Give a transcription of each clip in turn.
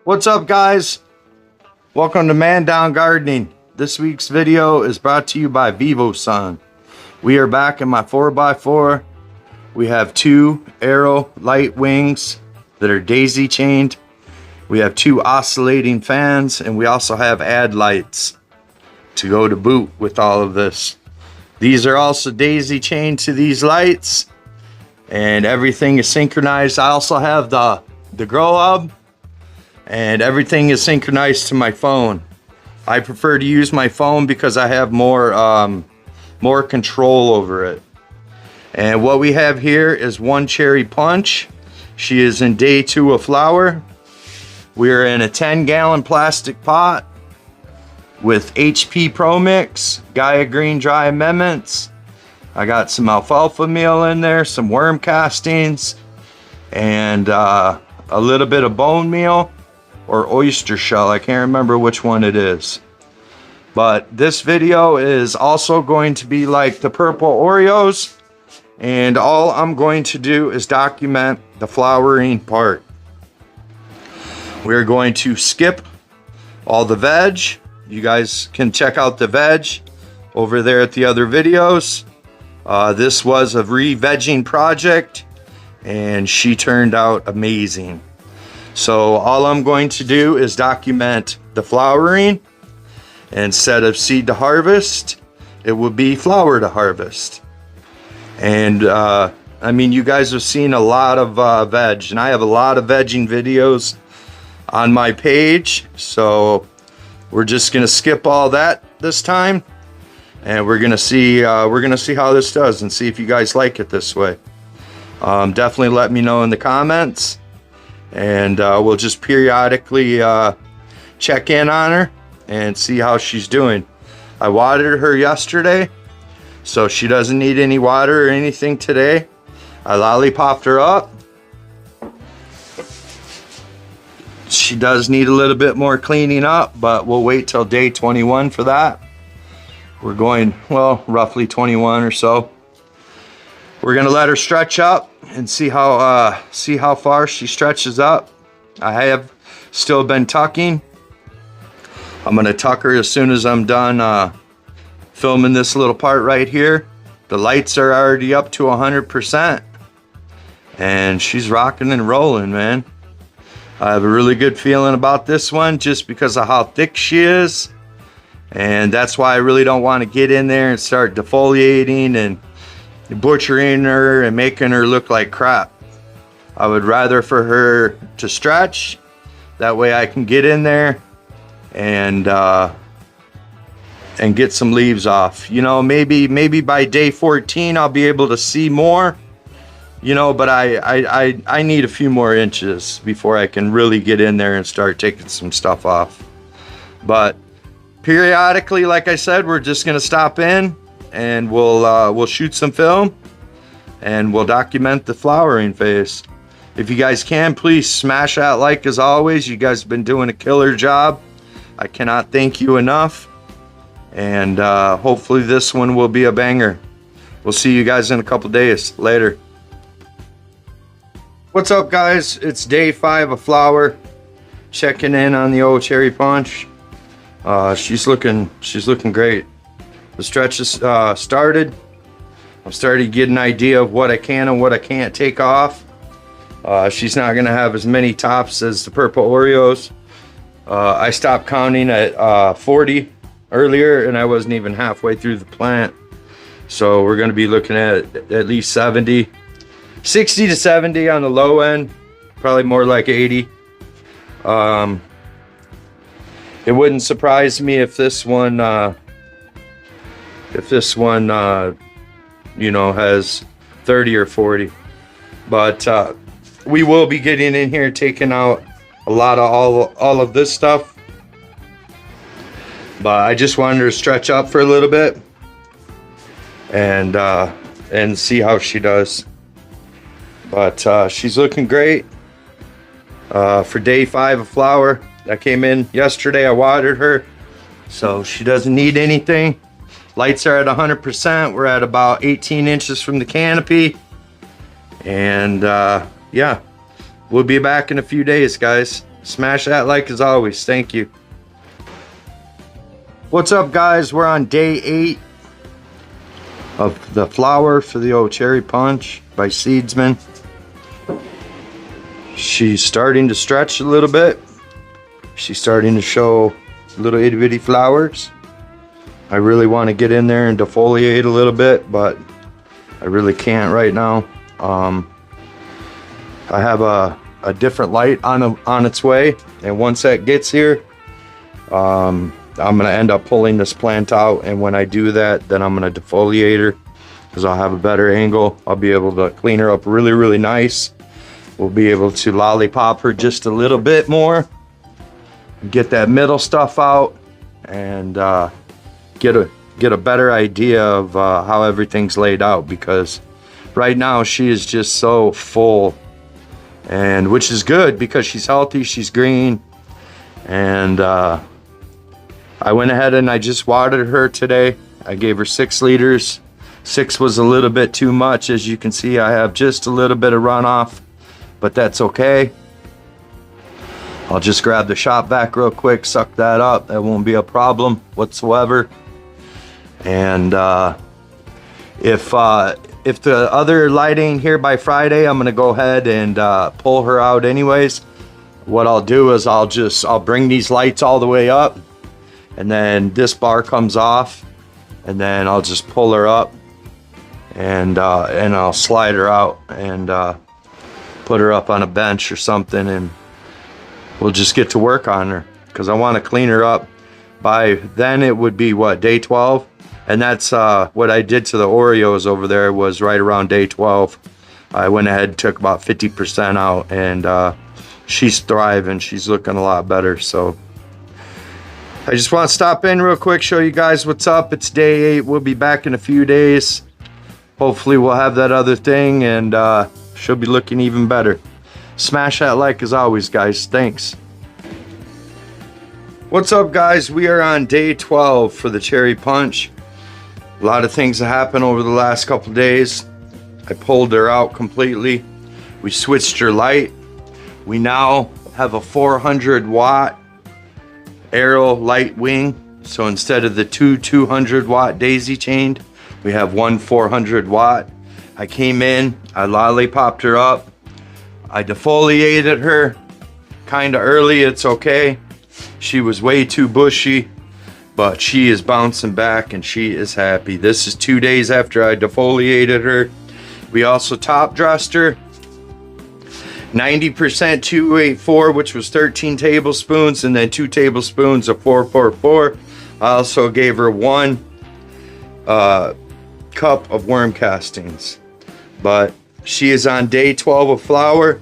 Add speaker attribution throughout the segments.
Speaker 1: What's up, guys? Welcome to Mandown Gardening. This week's video is brought to you by vivosun. We are back in my 4x4. We have two arrow light wings that are daisy chained. We have two oscillating fans, and we also have ad lights to go to boot with all of this. These are also daisy chained to these lights, and everything is synchronized. I also have the grow hub, and everything is synchronized to my phone. I prefer to use my phone because I have more control over it. And what we have here is one cherry punch. She is in day 2 of flower. We're in a 10-gallon plastic pot with HP Pro Mix, Gaia Green Dry Amendments. I got some alfalfa meal in there, some worm castings, and a little bit of bone meal or oyster shell. I can't remember which one it is. But this video is also going to be like the purple Oreos, and all I'm going to do is document the flowering part. We're going to skip all the veg. You guys can check out the veg over there at the other videos. This was a re-vegging project, and she turned out amazing. So all I'm going to do is document the flowering. Instead of seed to harvest, it will be flower to harvest. And I mean, you guys have seen a lot of veg, and I have a lot of vegging videos on my page. So we're just gonna skip all that this time, and we're gonna see how this does and see if you guys like it this way. Definitely let me know in the comments, and we'll just periodically check in on her and see how she's doing. I watered her yesterday, so she doesn't need any water or anything today. I lollipopped her up. She does need a little bit more cleaning up, but we'll wait till day 21 for that. We're going, well, roughly 21 or so. We're gonna let her stretch up and see how far she stretches up. I have still been tucking. I'm gonna tuck her as soon as I'm done filming this little part right here. The lights are already up to 100%, and she's rocking and rolling, man. I have a really good feeling about this one just because of how thick she is, and that's why I really don't want to get in there and start defoliating and butchering her and making her look like crap. I would rather for her to stretch. That way I can get in there and get some leaves off. You know, maybe by day 14 I'll be able to see more, you know, but I need a few more inches before I can really get in there and start taking some stuff off. But periodically, like I said, we're just gonna stop in and we'll shoot some film and we'll document the flowering phase. If you guys can, please smash that like as always. You guys have been doing a killer job. I cannot thank you enough, and hopefully this one will be a banger. We'll see you guys in a couple days. Later. What's up, guys? It's day 5 of flower. Checking in on the old cherry punch. She's looking great. The stretch is started. I'm starting to get an idea of what I can and what I can't take off. She's not gonna have as many tops as the purple Oreos. I stopped counting at 40 earlier, and I wasn't even halfway through the plant. So we're gonna be looking at least 70, 60 to 70 on the low end, probably more like 80. It wouldn't surprise me if this one, you know, has 30 or 40. But we will be getting in here, taking out a lot of all of this stuff. But I just wanted her to stretch up for a little bit and see how she does. But she's looking great for day 5 of flower. I came in yesterday, I watered her, so she doesn't need anything. Lights are at 100%. We're at about 18 inches from the canopy. And yeah, we'll be back in a few days, guys. Smash that like as always. Thank you. What's up, guys? We're on day 8 of the flower for the old cherry punch by Seedsman. She's starting to stretch a little bit. She's starting to show little itty bitty flowers. I really want to get in there and defoliate a little bit, but I really can't right now. I have a different light on its way, and once that gets here, I'm gonna end up pulling this plant out, and when I do that, then I'm gonna defoliate her because I'll have a better angle. I'll be able to clean her up really nice. We'll be able to lollipop her just a little bit more, get that middle stuff out, and get a better idea of how everything's laid out, because right now she is just so full, and which is good because she's healthy, she's green. And I went ahead and I just watered her today. I gave her 6 liters. 6 was a little bit too much. As you can see, I have just a little bit of runoff, but that's okay. I'll just grab the shop vac real quick, suck that up. That won't be a problem whatsoever. And if the other light ain't here by Friday, I'm gonna go ahead and pull her out anyways. What I'll do is I'll bring these lights all the way up, and then this bar comes off, and then I'll just pull her up, and I'll slide her out and put her up on a bench or something, and we'll just get to work on her, because I want to clean her up. By then it would be what, day 12? And that's what I did to the Oreos over there was right around day 12. I went ahead and took about 50% out, and she's thriving. She's looking a lot better. So I just want to stop in real quick, show you guys what's up. It's day 8. We'll be back in a few days. Hopefully we'll have that other thing, and she'll be looking even better. Smash that like as always, guys. Thanks. What's up, guys? We are on day 12 for the cherry punch. A lot of things have happened over the last couple days. I pulled her out completely. We switched her light. We now have a 400 watt arrow light wing. So instead of the 200 watt daisy chained, we have one 400 watt. I came in, I lollipopped her up. I defoliated her kind of early. It's okay. She was way too bushy, but she is bouncing back and she is happy. This is 2 days after I defoliated her. We also top dressed her. 90% 284, which was 13 tablespoons, and then 2 tablespoons of 444. I also gave her 1 cup of worm castings. But she is on day 12 of flower.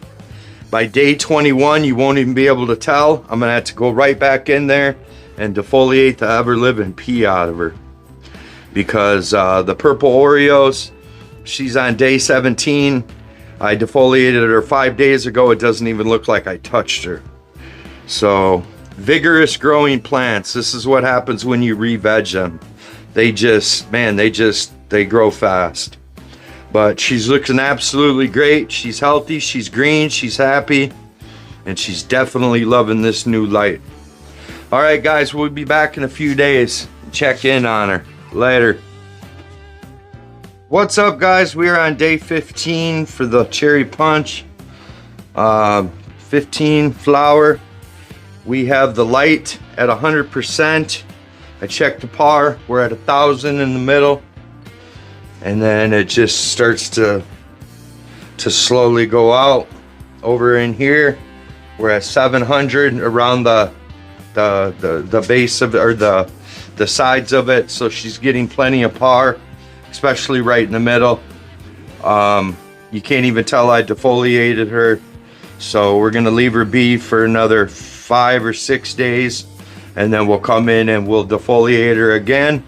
Speaker 1: By day 21, you won't even be able to tell. I'm gonna have to go right back in there and defoliate the ever-living pee out of her, because the purple Oreos, she's on day 17. I defoliated her 5 days ago. It doesn't even look like I touched her. So vigorous growing plants, this is what happens when you re-veg them. They just, man, they grow fast. But she's looking absolutely great. She's healthy, she's green, she's happy, and she's definitely loving this new light. All right, guys, we'll be back in a few days. Check in on her. Later. What's up, guys? We are on day 15 for the cherry punch. 15 flower. We have the light at 100%. I checked the par. We're at 1,000 in the middle. And then it just starts to slowly go out. Over in here, we're at 700 around the base of it, or the sides of it. So she's getting plenty of par, especially right in the middle. You can't even tell I defoliated her. So we're gonna leave her be for another 5 or 6 days, and then we'll come in and we'll defoliate her again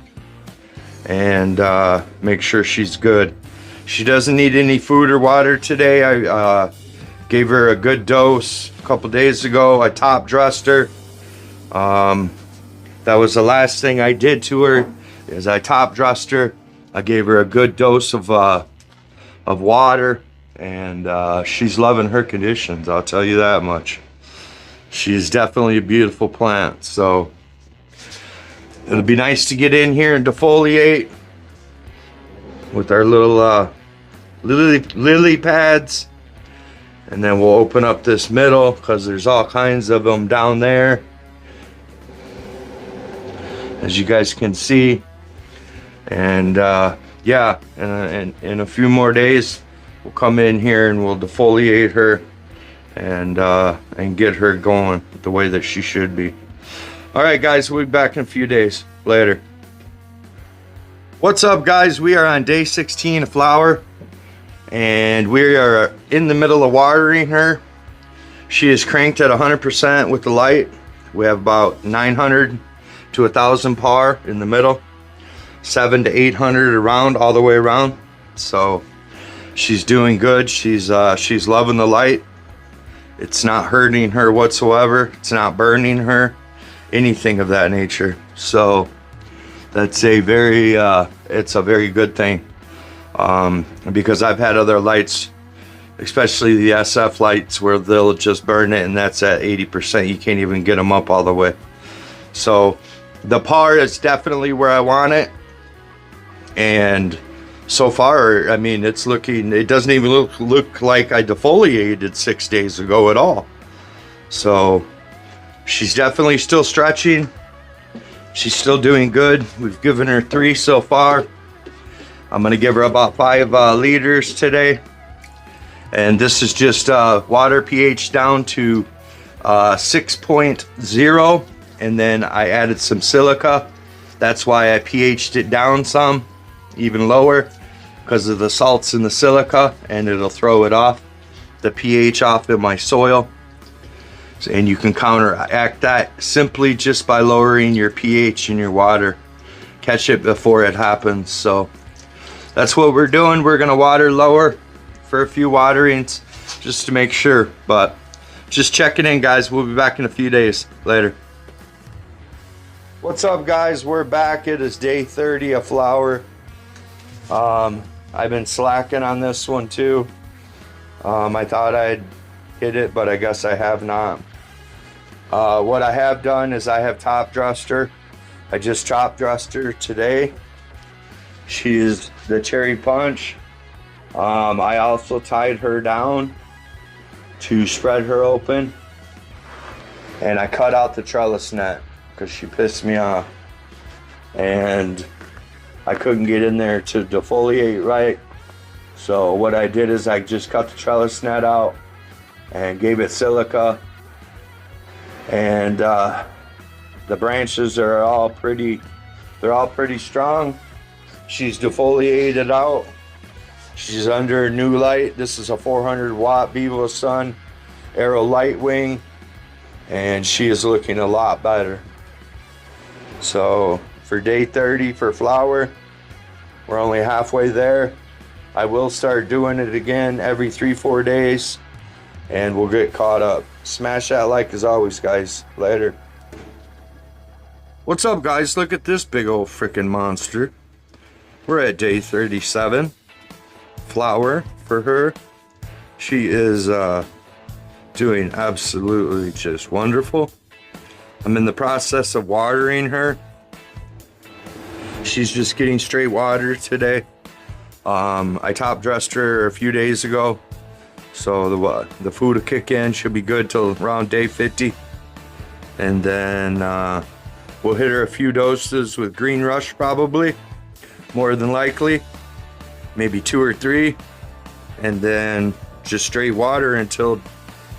Speaker 1: and make sure she's good. She doesn't need any food or water today. I gave her a good dose a couple days ago. I top dressed her. That was the last thing I did to her, is I top dressed her. I gave her a good dose of water, and she's loving her conditions, I'll tell you that much. She's definitely a beautiful plant. So it'll be nice to get in here and defoliate with our little lily pads. And then we'll open up this middle because there's all kinds of them down there, as you guys can see. And yeah, and in a few more days we'll come in here and we'll defoliate her and get her going the way that she should be. All right, guys, we'll be back in a few days. Later. What's up, guys? We are on day 16 of flower, and we are in the middle of watering her. She is cranked at 100% with the light. We have about 900 to 1,000 par in the middle, 700 to 800 around, all the way around. So she's doing good. She's loving the light. It's not hurting her whatsoever. It's not burning her, anything of that nature. So that's a very it's a very good thing, because I've had other lights, especially the SF lights, where they'll just burn it and that's at 80%. You can't even get them up all the way. So the par is definitely where I want it, and so far, I mean, it doesn't even look like I defoliated 6 days ago at all. So she's definitely still stretching. She's still doing good. We've given her 3 so far. I'm gonna give her about 5 liters today. And this is just water pH down to 6.0. And then I added some silica. That's why I pH'd it down some, even lower, because of the salts in the silica, and it'll throw it off, the pH off in my soil. And you can counteract that simply just by lowering your pH in your water. Catch it before it happens. So that's what we're doing. We're gonna water lower for a few waterings just to make sure. But just checking in, guys. We'll be back in a few days. Later. What's up, guys? We're back. It is day 30 of flower. I've been slacking on this one too. I thought I'd hit it, but I guess I have not. What I have done is I have top dressed her. I just top dressed her today. She is the cherry punch. I also tied her down to spread her open, and I cut out the trellis net because she pissed me off, and I couldn't get in there to defoliate right. So what I did is I just cut the trellis net out and gave it silica, and the branches are all pretty strong. She's defoliated out. She's under new light. This is a 400 watt vivosun Aero Lightwing, and she is looking a lot better. So for day 30 for flower, we're only halfway there. I will start doing it again every 3-4 days, and we'll get caught up. Smash that like as always, guys. Later. What's up, guys? Look at this big old freaking monster. We're at day 37. Flower for her. She is doing absolutely just wonderful. I'm in the process of watering her. She's just getting straight water today. I top dressed her a few days ago, so the food will kick in. She'll be good till around day 50, and then we'll hit her a few doses with Green Rush, probably, more than likely, maybe 2 or 3, and then just straight water until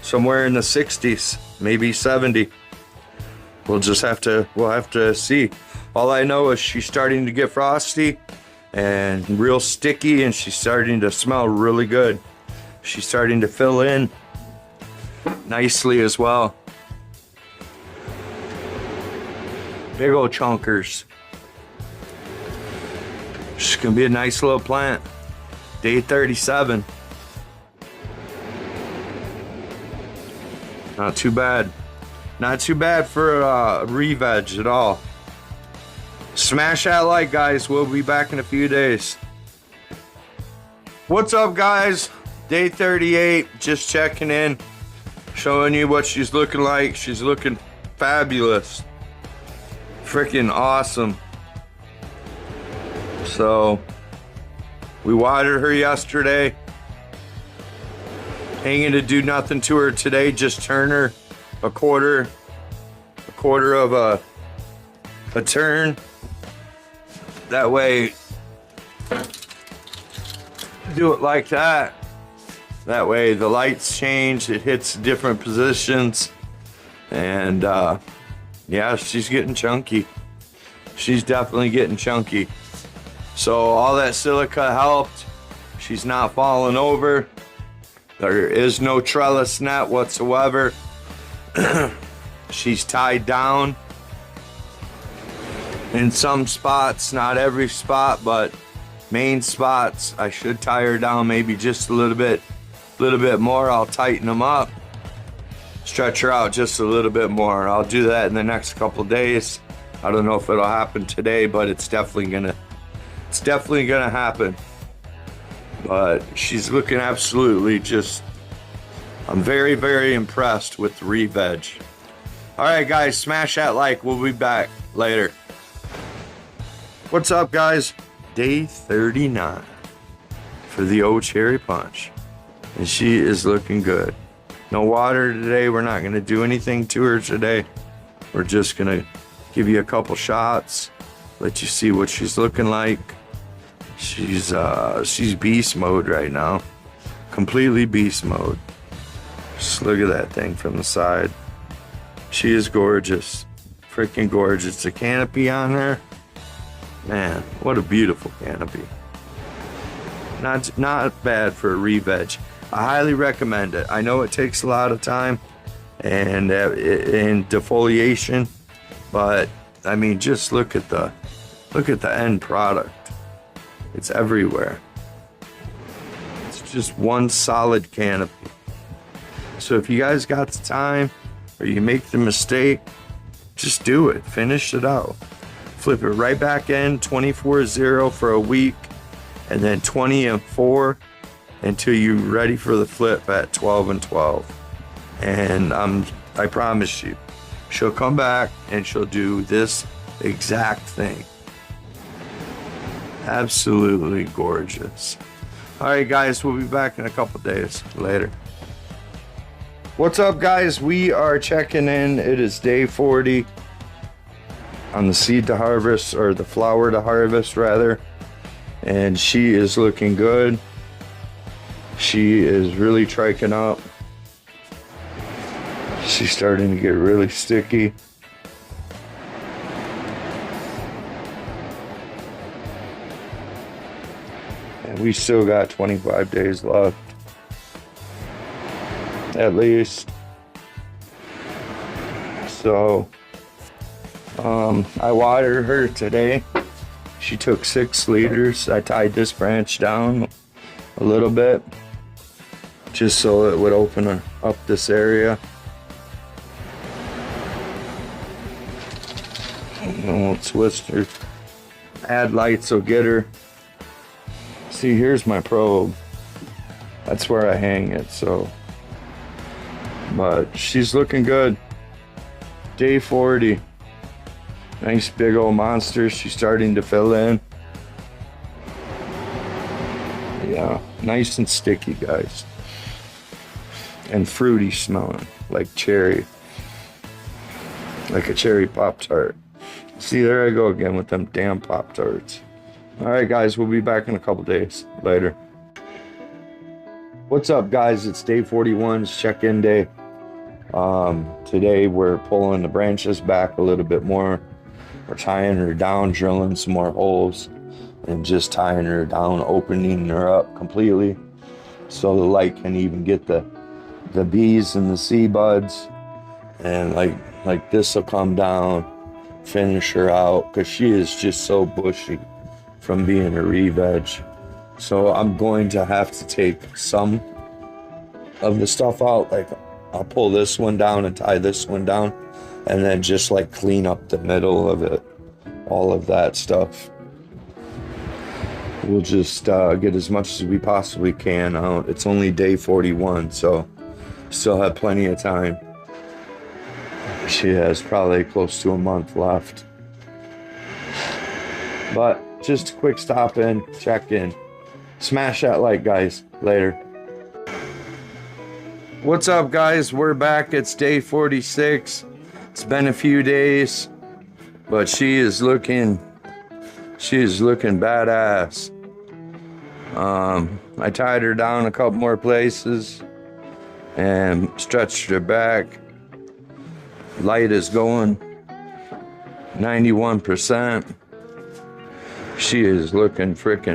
Speaker 1: somewhere in the 60s, maybe 70. We'll have to see. All I know is she's starting to get frosty and real sticky, and she's starting to smell really good. She's starting to fill in nicely as well. Big old chunkers. She's gonna be a nice little plant. Day 37. Not too bad. Not too bad for re-veg at all. Smash that like, guys. We'll be back in a few days. What's up, guys? Day 38. Just checking in. Showing you what she's looking like. She's looking fabulous. Freaking awesome. So, we watered her yesterday. Ain't gonna do nothing to her today. Just turn her a quarter of a turn. That way, do it like that. That way the lights change, it hits different positions. And yeah, she's getting chunky. She's definitely getting chunky. So all that silica helped. She's not falling over. There is no trellis net whatsoever. She's tied down in some spots, not every spot, but main spots. I should tie her down maybe just a little bit more. I'll tighten them up, stretch her out just a little bit more. I'll do that in the next couple days. I don't know if it'll happen today, but it's definitely gonna happen. But she's looking absolutely just, I'm very, very impressed with the re-veg. All right, guys, smash that like. We'll be back later. What's up, guys? Day 39 for the old cherry punch. And she is looking good. No water today. We're not going to do anything to her today. We're just going to give you a couple shots, let you see what she's looking like. She's beast mode right now. Completely beast mode. Just look at that thing from the side. She is gorgeous. Freaking gorgeous. The canopy on her. Man, what a beautiful canopy. Not bad for a re-veg. I highly recommend it. I know it takes a lot of time and defoliation, but I mean, just look at the end product. It's everywhere. It's just one solid canopy. So if you guys got the time or you make the mistake, just do it. Finish it out. Flip it right back in 24-0 for a week, and then 20-4 until you're ready for the flip at 12-12. And I promise you, she'll come back and she'll do this exact thing. Absolutely gorgeous. All right, guys, we'll be back in a couple days. Later. What's up, guys? We are checking in. It is day 40 on the seed to harvest, or the flower to harvest rather, and she is looking good. She is really triching up. She's starting to get really sticky. And we still got 25 days left, at least. So I watered her today. She took 6 liters. I tied this branch down a little bit just so it would open up this area. And we'll twist her. Add lights will get her. See, here's my probe. That's where I hang it, so. But she's looking good. Day 40. Nice big old monster. She's starting to fill in. Yeah, nice and sticky, guys. And fruity smelling, like cherry. Like a cherry Pop-Tart. See, there I go again with them damn Pop-Tarts. Alright, guys, we'll be back in a couple days. Later. What's up, guys? It's day 41's check-in day. Today we're pulling the branches back a little bit more. We're tying her down, drilling some more holes, and just tying her down, opening her up completely so the light can even get the bees and the seed buds. And like this will come down, finish her out, because she is just so bushy from being a re-veg. So I'm going to have to take some of the stuff out. Like I'll pull this one down and tie this one down, and then just like clean up the middle of it, all of that stuff. We'll just get as much as we possibly can out. It's only day 41, so Still have plenty of time. She has probably close to a month left. But just a quick stop in, check in. Smash that like, guys. Later. What's up, guys? We're back. It's day 46. It's been a few days, but she is looking badass. I tied her down a couple more places and stretched her back. Light is going 91%. She is looking frosty.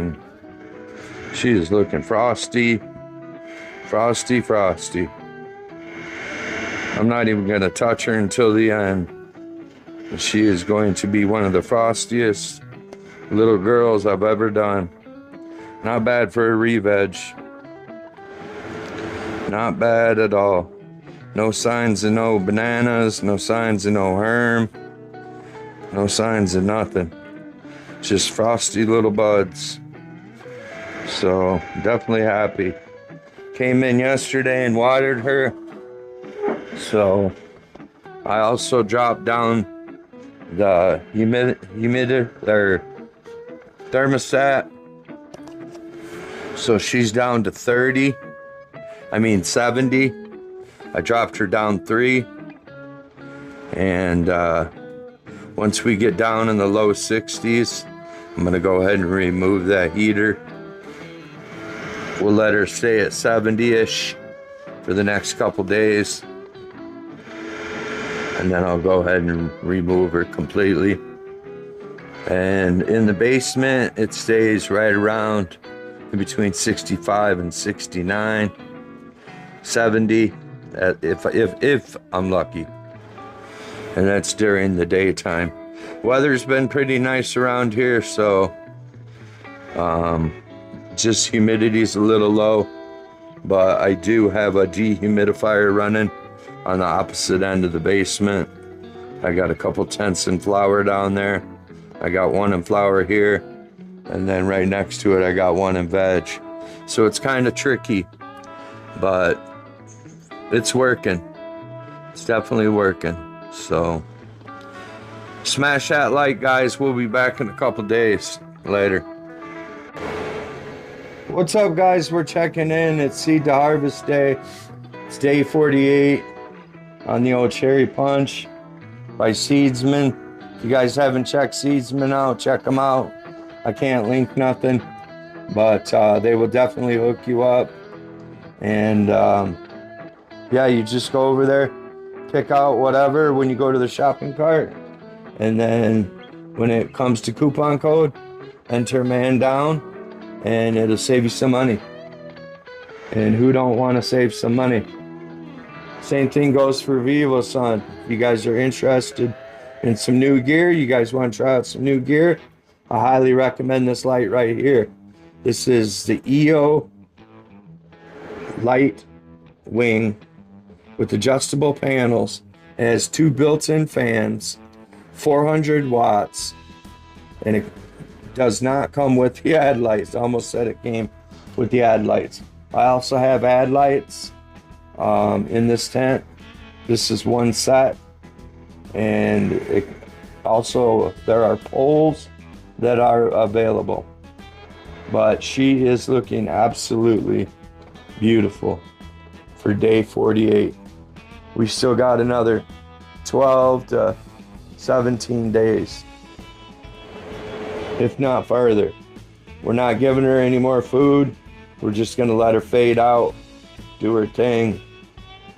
Speaker 1: I'm not even going to touch her until the end. She is going to be one of the frostiest little girls I've ever done. Not bad for a re-veg. Not bad at all. No signs of no bananas, no signs of no herm, no signs of nothing. Just frosty little buds. So definitely happy. Came in yesterday and watered her. So I also dropped down the thermostat. So she's down to 70. I dropped her down 3. And once we get down in the low 60s, I'm gonna go ahead and remove that heater. We'll let her stay at 70-ish for the next couple days. And then I'll go ahead and remove her completely. And in the basement, it stays right around in between 65 and 69, 70, if I'm lucky. And that's during the daytime. Weather's been pretty nice around here, so just humidity's a little low, but I do have a dehumidifier running on the opposite end of the basement. I got a couple tents in flower down there. I got one in flower here, and then right next to it I got one in veg. So it's kind of tricky, but it's working. It's definitely working. So smash that like, guys. We'll be back in a couple days. Later. What's up, guys? We're checking in. It's seed to harvest day. It's day 48 on the old cherry punch by Seedsman. If you guys haven't checked Seedsman out, check them out. I can't link nothing, but they will definitely hook you up. And yeah, you just go over there, pick out whatever when you go to the shopping cart, and then when it comes to coupon code, enter Mandown, and it'll save you some money. And who don't want to save some money? Same thing goes for vivosun. If you guys are interested in some new gear, you guys want to try out some new gear, I highly recommend this light right here. This is the EO light wing with adjustable panels. It has 2 built-in fans, 400 watts, and it does not come with the ad lights. I almost said it came with the ad lights. I also have ad lights in this tent. This is one set, and it also there are poles that are available. But she is looking absolutely beautiful for day 48. We still got another 12 to 17 days, if not further. We're not giving her any more food. We're just gonna let her fade out, do her thing,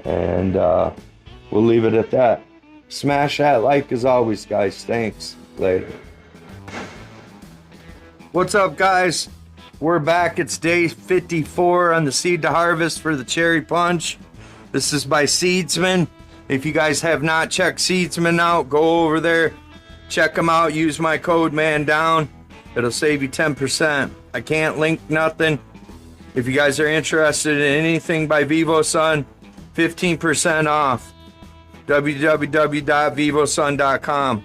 Speaker 1: and we'll leave it at that. Smash that like as always, guys. Thanks. Later. What's up, guys? We're back. It's day 54 on the seed to harvest for the cherry punch. This is by Seedsman. If you guys have not checked Seedsman out, go over there, check them out. Use my code Mandown. It'll save you 10%. I can't link nothing. If you guys are interested in anything by vivosun, 15% off. www.vivosun.com.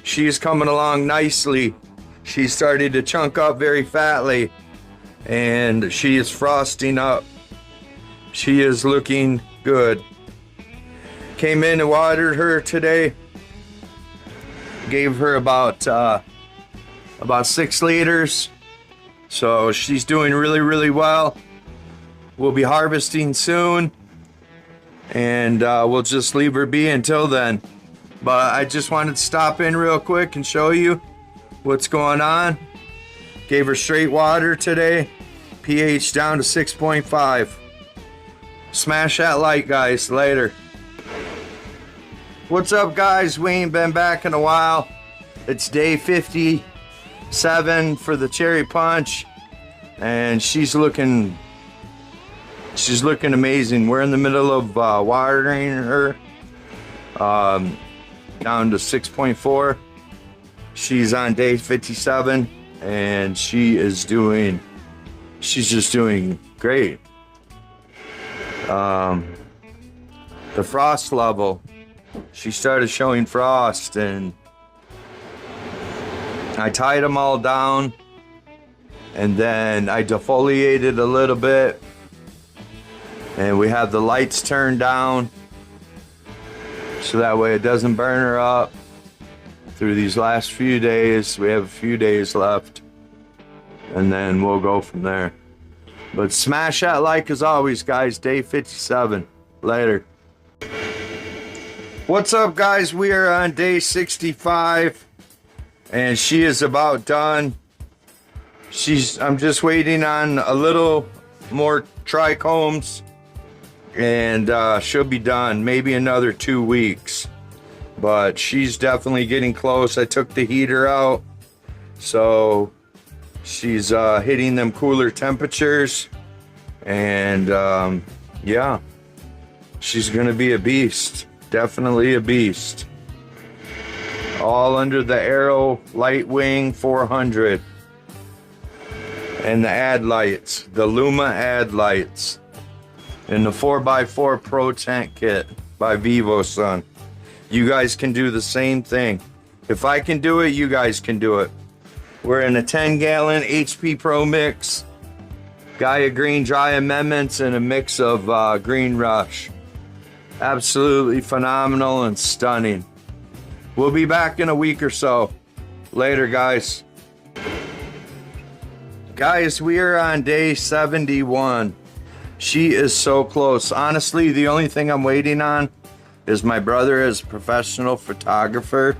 Speaker 1: She's coming along nicely. She started to chunk up very fatly, and she is frosting up. She is looking good. Came in and watered her today. Gave her about 6 liters. So she's doing really well. We'll be harvesting soon, and we'll just leave her be until then. But I just wanted to stop in real quick and show you what's going on. Gave her straight water today, pH down to 6.5. Smash that like, guys. Later. What's up, guys? We ain't been back in a while. It's day 57 for the cherry punch, and she's looking amazing. We're in the middle of watering her down to 6.4. She's on day 57, and she's just doing great. The frost level, she started showing frost, and I tied them all down, and then I defoliated a little bit, and we have the lights turned down so that way it doesn't burn her up through these last few days. We have a few days left, and then we'll go from there. But smash that like as always, guys. Day 57. Later. What's up, guys? We are on day 65, and she is about done. I'm just waiting on a little more trichomes, and she'll be done. Maybe another 2 weeks, but she's definitely getting close. I took the heater out, so she's hitting them cooler temperatures, and yeah, she's gonna be a beast. Definitely a beast. All under the Arrow Lightwing 400 and the ad lights, the Luma ad lights, and the 4x4 Pro Tent Kit by vivosun. You guys can do the same thing. If I can do it, you guys can do it. We're in a 10-gallon HP Pro mix, Gaia Green Dry Amendments, and a mix of Green Rush. Absolutely phenomenal and stunning. We'll be back in a week or so. Later, guys. Guys, we are on day 71. She is so close. Honestly, the only thing I'm waiting on is my brother is a professional photographer,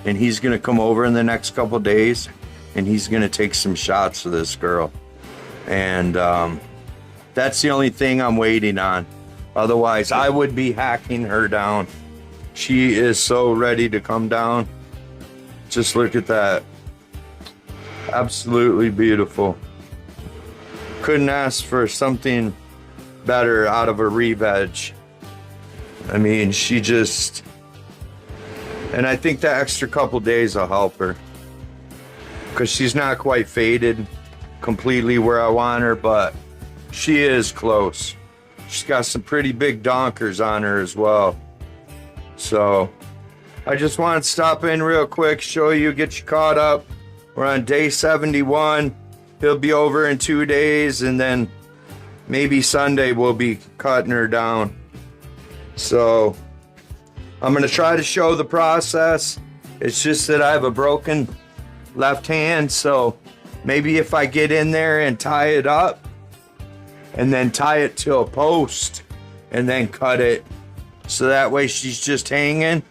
Speaker 1: and he's gonna come over in the next couple days, and he's gonna take some shots of this girl. And that's the only thing I'm waiting on. Otherwise, I would be hacking her down. She is so ready to come down. Just look at that. Absolutely beautiful. Couldn't ask for something better out of a re-veg. I mean, she just... And I think the extra couple days will help her, because she's not quite faded completely where I want her, but she is close. She's got some pretty big donkers on her as well. So I just wanted to stop in real quick, show you, get you caught up. We're on day 71. He'll be over in 2 days, and then maybe Sunday we'll be cutting her down. So I'm gonna try to show the process. It's just that I have a broken left hand, so maybe if I get in there and tie it up, and then tie it to a post, and then cut it, so that way she's just hanging,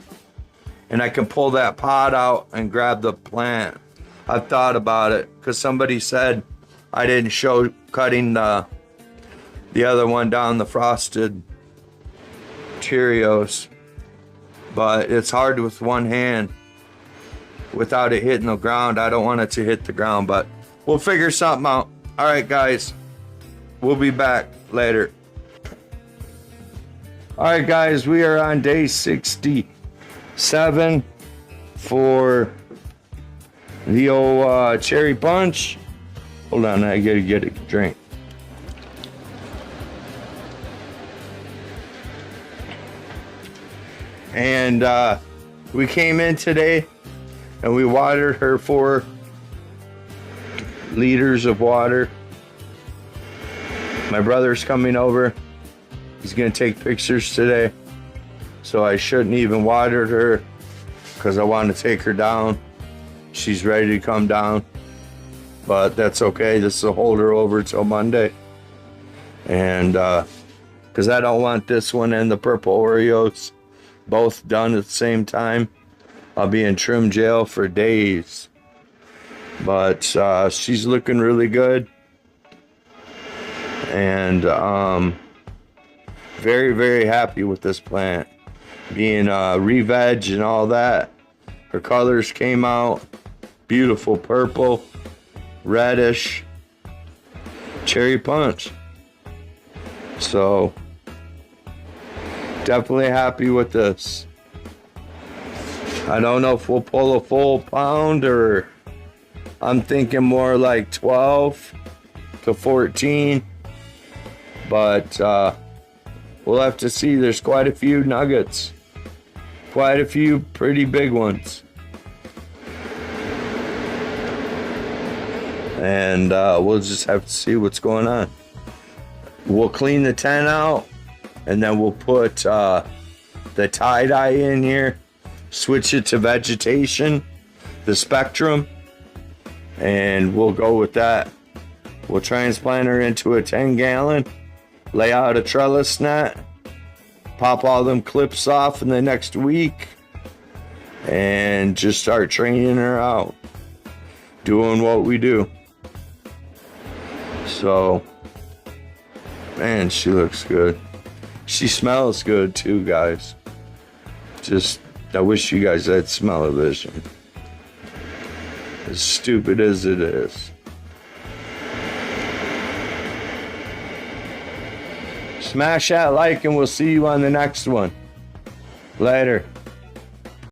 Speaker 1: and I can pull that pot out and grab the plant. I've thought about it, because somebody said I didn't show cutting the other one down, the frosted Cheerios, but it's hard with one hand without it hitting the ground. I don't want it to hit the ground, but we'll figure something out. All right, guys. We'll be back later. All right, guys, we are on day 67 for the old cherry punch. Hold on, I gotta get a drink. And we came in today and we watered her 4 liters of water. My brother's coming over. He's gonna take pictures today, so I shouldn't even water her because I want to take her down. She's ready to come down, but that's okay. This will hold her over till Monday. And because I don't want this one and the purple Oreos both done at the same time. I'll be in trim jail for days. But she's looking really good. And very, very happy with this plant. Being re-veg and all that. Her colors came out. Beautiful purple, reddish, cherry punch. So definitely happy with this. I don't know if we'll pull a full pound, or I'm thinking more like 12 to 14, but we'll have to see. There's quite a few nuggets, quite a few pretty big ones, and we'll just have to see what's going on. We'll clean the tent out, and then we'll put the tie-dye in here, switch it to vegetation, the spectrum, and we'll go with that. We'll transplant her into a 10-gallon, lay out a trellis net, pop all them clips off in the next week, and just start training her out, doing what we do. So, man, she looks good. She smells good too, guys. Just, I wish you guys had smell-o-vision. As stupid as it is. Smash that like and we'll see you on the next one. Later.